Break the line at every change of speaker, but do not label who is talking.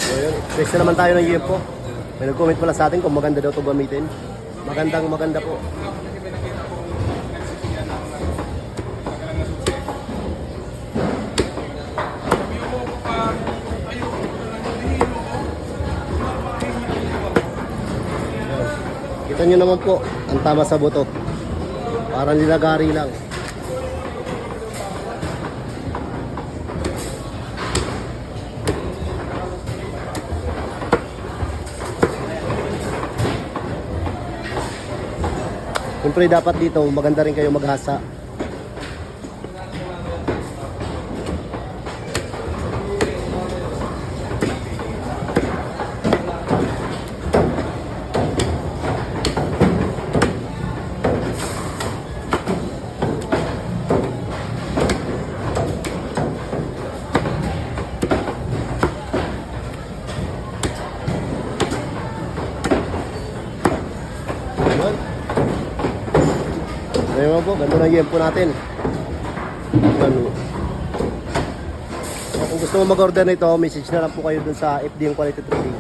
So yun, test na naman tayo ng yempo. May nag-comment pala sa atin kung maganda daw ito gamitin. Maganda po. Kita nyo naman po, ang tama sa buto. Parang nilagari lang. Siyempre dapat dito maganda rin kayo maghasa. Ayun po, ganda na yempo natin. Ano. Kung gusto mo mag-order nito, message na lang po kayo dun sa FDM Quality Trading.